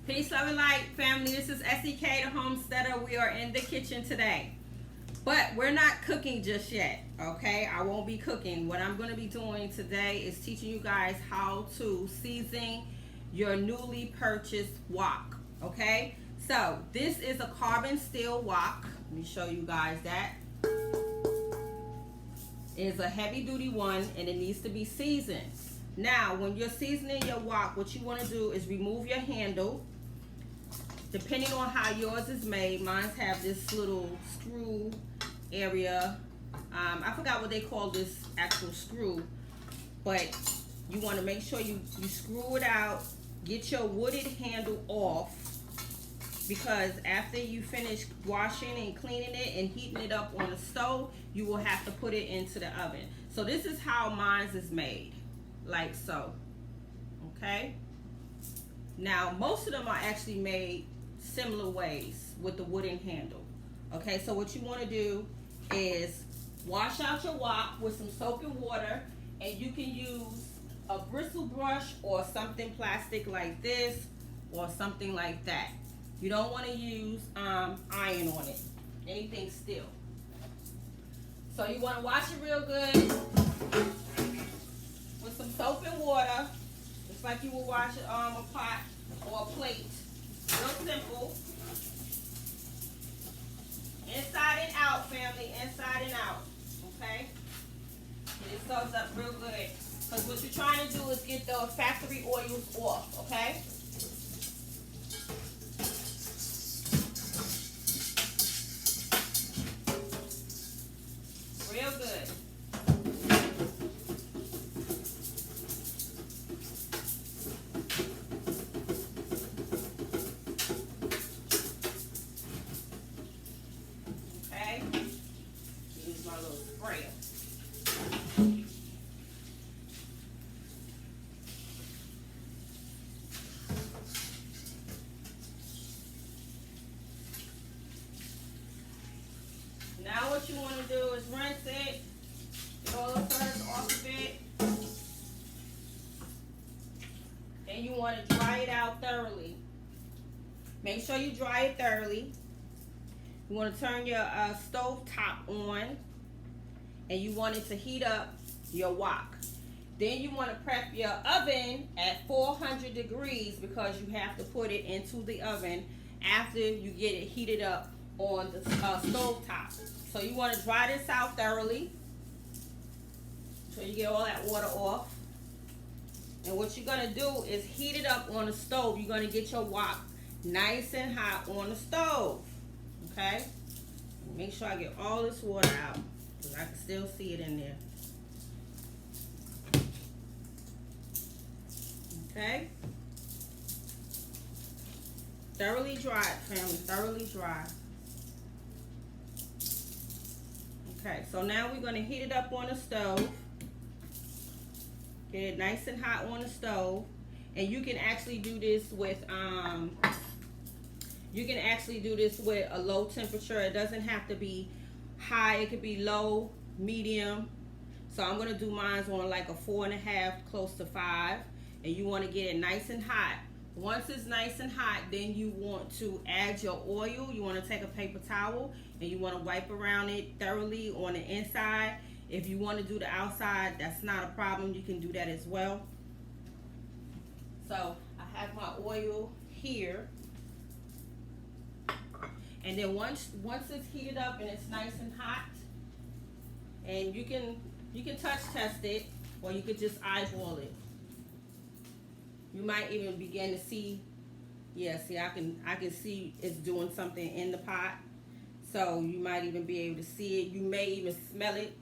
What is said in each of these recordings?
Peace, love, and light, family. This is SEK, the homesteader. We are in the kitchen today. But we're not cooking just yet, okay? I won't be cooking. What I'm going to be doing today is teaching you guys how to season your newly purchased wok, okay? So this is a carbon steel wok. Let me show you guys that. It's a heavy duty one and it needs to be seasoned. Now, when you're seasoning your wok, what you want to do is remove your handle. Depending on how yours is made, mine have this little screw area. I forgot what they call this actual screw, but you want to make sure you screw it out, get your wooded handle off, because after you finish washing and cleaning it and heating it up on the stove, you will have to put it into the oven. So this is how mine is made, like so, okay? Now, most of them are actually made similar ways with the wooden handle. Okay, so what you want to do is wash out your wok with some soap and water, and you can use a bristle brush or something plastic like this or something like that. You don't want to use iron on it, anything steel. So you want to wash it real good with some soap and water, just like you would wash a pot or a plate. Real simple. Inside and out, family. Inside and out. Okay? Get it soaked up real good. Because what you're trying to do is get the factory oils off. Okay? Real good. Now what you want to do is rinse it, get all the dirt off of it. Then you want to dry it out thoroughly. Make sure you dry it thoroughly. You want to turn your stove top on, and you want it to heat up your wok. Then you want to prep your oven at 400 degrees because you have to put it into the oven after you get it heated up on the stove top. So you want to dry this out thoroughly so you get all that water off. And what you're going to do is heat it up on the stove. You're going to get your wok nice and hot on the stove. Okay? Make sure I get all this water out because I can still see it in there. Okay? Thoroughly dry, family. Thoroughly dry. Okay, so now we're going to heat it up on the stove. Get it nice and hot on the stove. And you can actually do this with a low temperature. It doesn't have to be high. It could be low, medium. So I'm going to do mine on like a 4.5, close to 5. And you want to get it nice and hot. Once it's nice and hot, then you want to add your oil. You want to take a paper towel and you want to wipe around it thoroughly on the inside. If you want to do the outside, that's not a problem. You can do that as well. So I have my oil here. And then once it's heated up and it's nice and hot, and you can touch test it, or you could just eyeball it. You might even begin to see, yeah, see I can see it's doing something in the pot. So you might even be able to see it. You may even smell it.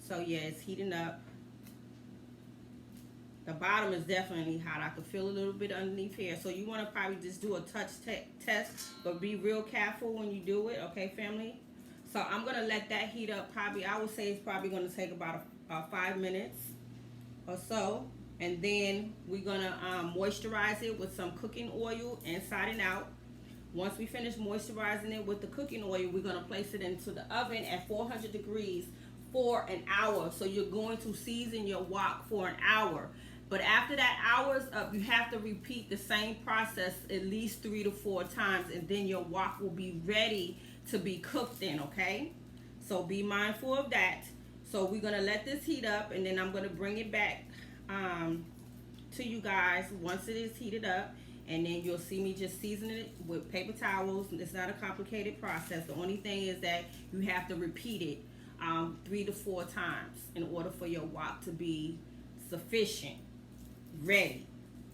So yeah, it's heating up. The bottom is definitely hot. I can feel a little bit underneath here. So you want to probably just do a touch test, but be real careful when you do it, okay, family? So I'm going to let that heat up probably, I would say it's probably going to take about 5 minutes or so. And then we're going to moisturize it with some cooking oil inside and out. Once we finish moisturizing it with the cooking oil, we're going to place it into the oven at 400 degrees for an hour. So you're going to season your wok for an hour. But after that hour is up, you have to repeat the same process at least 3 to 4 times, and then your wok will be ready to be cooked in, okay? So be mindful of that. So we're gonna let this heat up, and then I'm gonna bring it back to you guys once it is heated up, and then you'll see me just season it with paper towels. It's not a complicated process. The only thing is that you have to repeat it 3 to 4 times in order for your wok to be sufficient, ready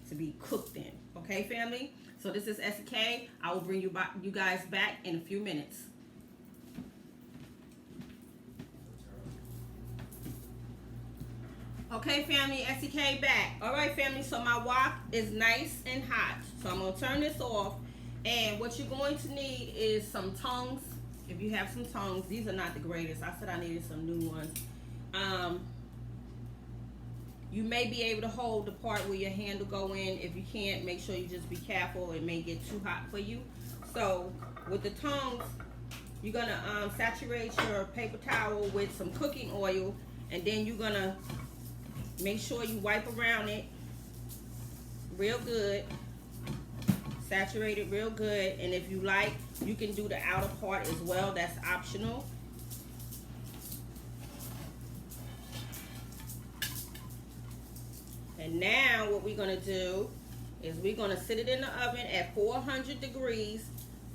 to be cooked in. Okay, family? So this is SK. I will bring you guys back in a few minutes. Okay, family, SK back. All right, family, so my wok is nice and hot. So I'm going to turn this off. And what you're going to need is some tongs. If you have some tongs, these are not the greatest. I said I needed some new ones. You may be able to hold the part where your handle go in. If you can't, make sure you just be careful. It may get too hot for you. So with the tongs, you're going to saturate your paper towel with some cooking oil. And then you're going to make sure you wipe around it real good. Saturate it real good. And if you like, you can do the outer part as well. That's optional. And now what we're going to do is we're going to sit it in the oven at 400 degrees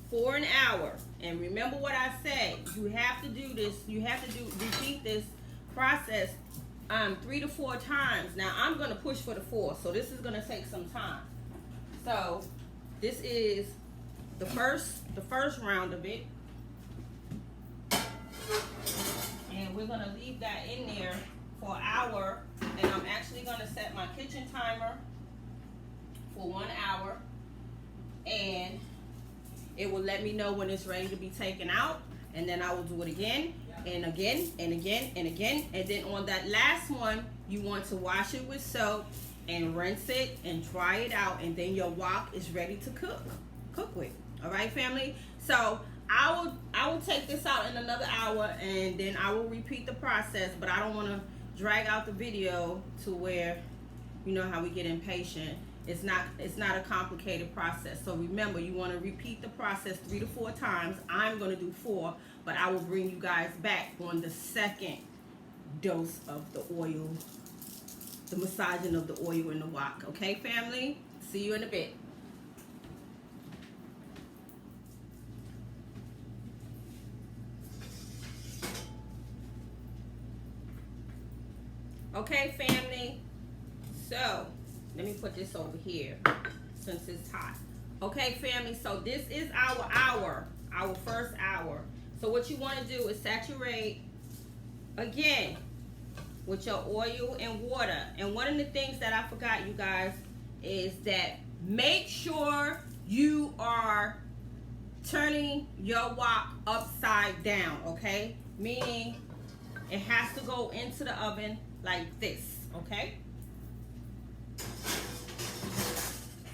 for an hour. And remember what I said. You have to do this. You have to repeat this process 3 to 4 times. Now I'm going to push for the 4, so this is going to take some time. So this is the first round of it, and we're going to leave that in there for an hour. And I'm actually going to set my kitchen timer for 1 hour, and it will let me know when it's ready to be taken out. And then I will do it again and again and again and again. And then on that last one, you want to wash it with soap and rinse it and dry it out. And then your wok is ready to cook with. All right, family? So I will take this out in another hour, and then I will repeat the process. But I don't want to drag out the video to where, you know how we get impatient. It's not a complicated process. So remember, you want to repeat the process 3 to 4 times. I'm going to do 4, but I will bring you guys back on the second dose of the oil, the massaging of the oil in the wok. Okay, family? See you in a bit. Okay, family? So let me put this over here since it's hot. Okay, family, so this is our first hour. So what you want to do is saturate again with your oil and water. And one of the things that I forgot, you guys, is that make sure you are turning your wok upside down, okay? Meaning it has to go into the oven like this, okay?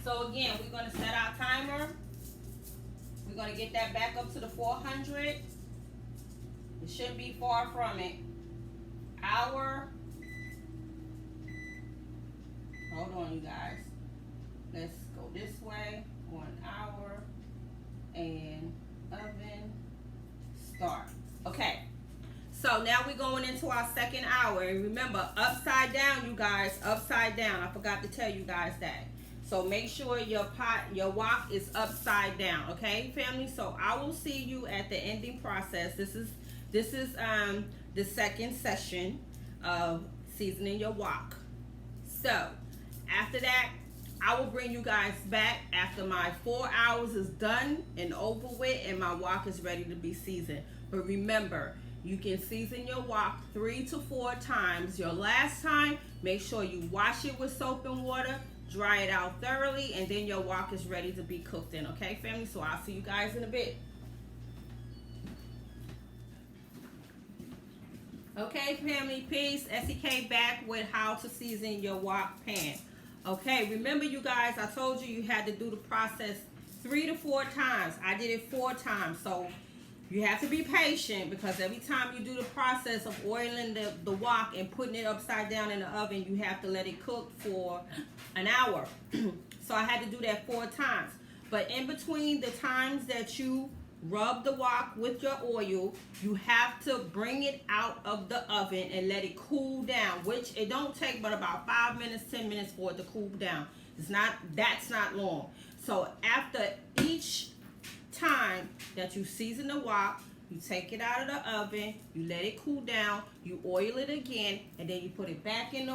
So again, we're going to set our timer. We're going to get that back up to the 400. It shouldn't be far from it. Hour. Hold on, you guys. Let's go this way. 1 hour. And oven. Start. Okay. So now we're going into our second hour. And remember, upside down, you guys. Upside down. I forgot to tell you guys that. So make sure your wok is upside down, okay, family? So I will see you at the ending process. This is the second session of seasoning your wok. So after that, I will bring you guys back after my 4 hours is done and over with, and my wok is ready to be seasoned. But remember, you can season your wok 3 to 4 times. Your last time, make sure you wash it with soap and water. Dry it out thoroughly, and then your wok is ready to be cooked in. Okay, family? So I'll see you guys in a bit. Okay, family, peace. SEK back with how to season your wok pan. Okay, remember, you guys, I told you you had to do the process 3 to 4 times. I did it 4 times. So You have to be patient because every time you do the process of oiling the wok and putting it upside down in the oven, you have to let it cook for an hour. So I had to do that 4 times. But in between the times that you rub the wok with your oil, you have to bring it out of the oven and let it cool down, which it don't take but about 5 minutes, 10 minutes for it to cool down. That's not long. So after each time that you season the wok, you take it out of the oven, you let it cool down, you oil it again, and then you put it back in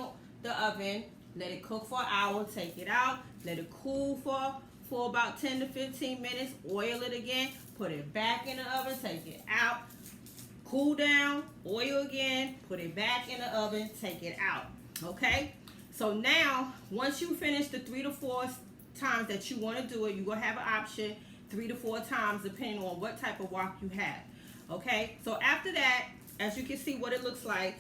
the oven, let it cook for an hour, take it out, let it cool for about 10 to 15 minutes, oil it again, put it back in the oven, take it out, cool down, oil again, put it back in the oven, take it out. Okay? So now, once you finish the 3 to 4 times that you want to do it, you're going to have an option 3 to 4 times depending on what type of wok you have. Okay, so after that, as you can see what it looks like,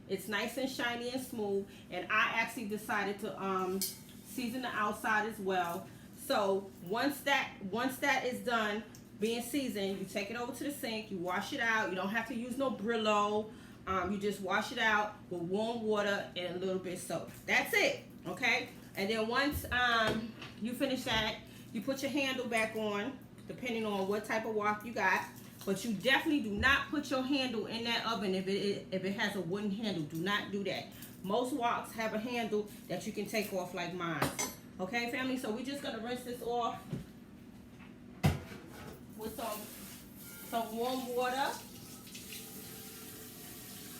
it's nice and shiny and smooth, and I actually decided to season the outside as well. So once that is done being seasoned, you take it over to the sink, you wash it out. You don't have to use no Brillo. You just wash it out with warm water and a little bit of soap. That's it. Okay, and then once you finish that, you put your handle back on, depending on what type of wok you got. But you definitely do not put your handle in that oven if it has a wooden handle. Do not do that. Most woks have a handle that you can take off like mine. Okay, family? So we're just going to rinse this off with some warm water.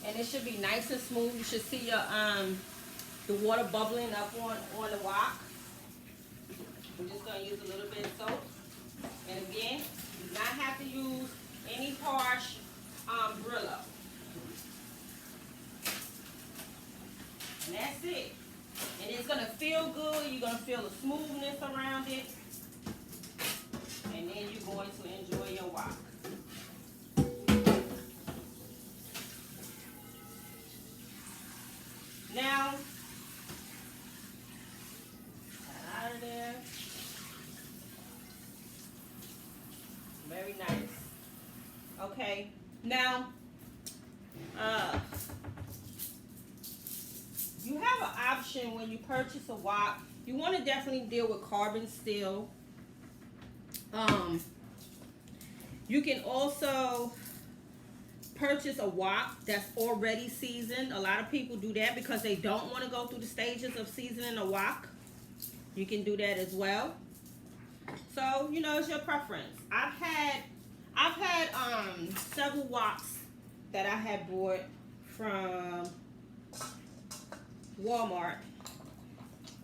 And it should be nice and smooth. You should see your the water bubbling up on the wok. I'm just going to use a little bit of soap. And again, you do not have to use any harsh Brillo. And that's it. And it's going to feel good. You're going to feel the smoothness around it. And then you're going to enjoy your wok. Now, out of there. Very nice. Okay, now you have an option when you purchase a wok. You want to definitely deal with carbon steel. You can also purchase a wok that's already seasoned. A lot of people do that because they don't want to go through the stages of seasoning a wok. You can do that as well. So, you know, it's your preference. I've had several woks that I had bought from Walmart.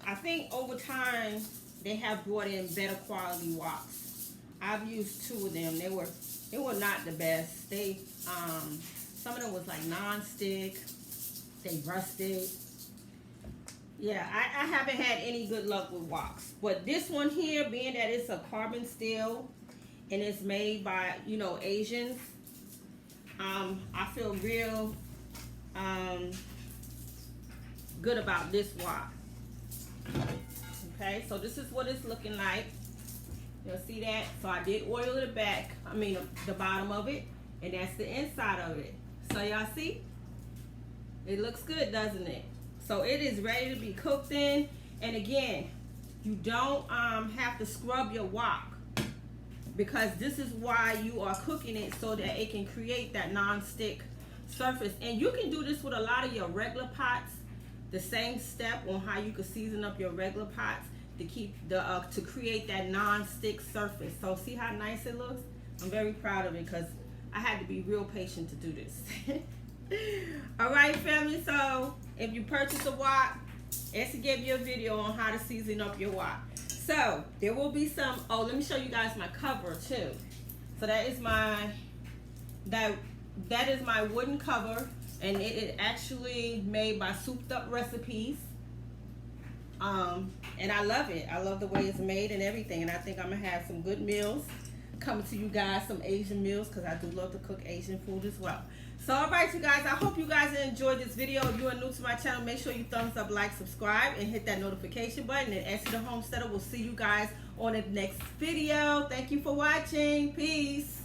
I think over time they have brought in better quality woks. I've used 2 of them. They were not the best. They some of them was like non-stick. They rusted. Yeah, I haven't had any good luck with woks. But this one here, being that it's a carbon steel and it's made by, you know, Asians, I feel real good about this wok. Okay, so this is what it's looking like. You'll see that. So I did oil the back, the bottom of it, and that's the inside of it. So y'all see? It looks good, doesn't it? So it is ready to be cooked in. And again, you don't have to scrub your wok, because this is why you are cooking it, so that it can create that non-stick surface. And you can do this with a lot of your regular pots. The same step on how you can season up your regular pots to keep to create that non-stick surface. So see how nice it looks? I'm very proud of it because I had to be real patient to do this. All right, family. So if you purchase a wok, Essie gave you a video on how to season up your wok. So there will be some. Oh, let me show you guys my cover too. So that is my wooden cover, and it is actually made by Souped Up Recipes. And I love it. I love the way it's made and everything. And I think I'm gonna have some good meals coming to you guys, some Asian meals, because I do love to cook Asian food as well. So all right, you guys, I hope you guys enjoyed this video. If you are new to my channel, make sure you thumbs up, like, subscribe, and hit that notification button. And Essie the Homesteader will see you guys on the next video. Thank you for watching. Peace.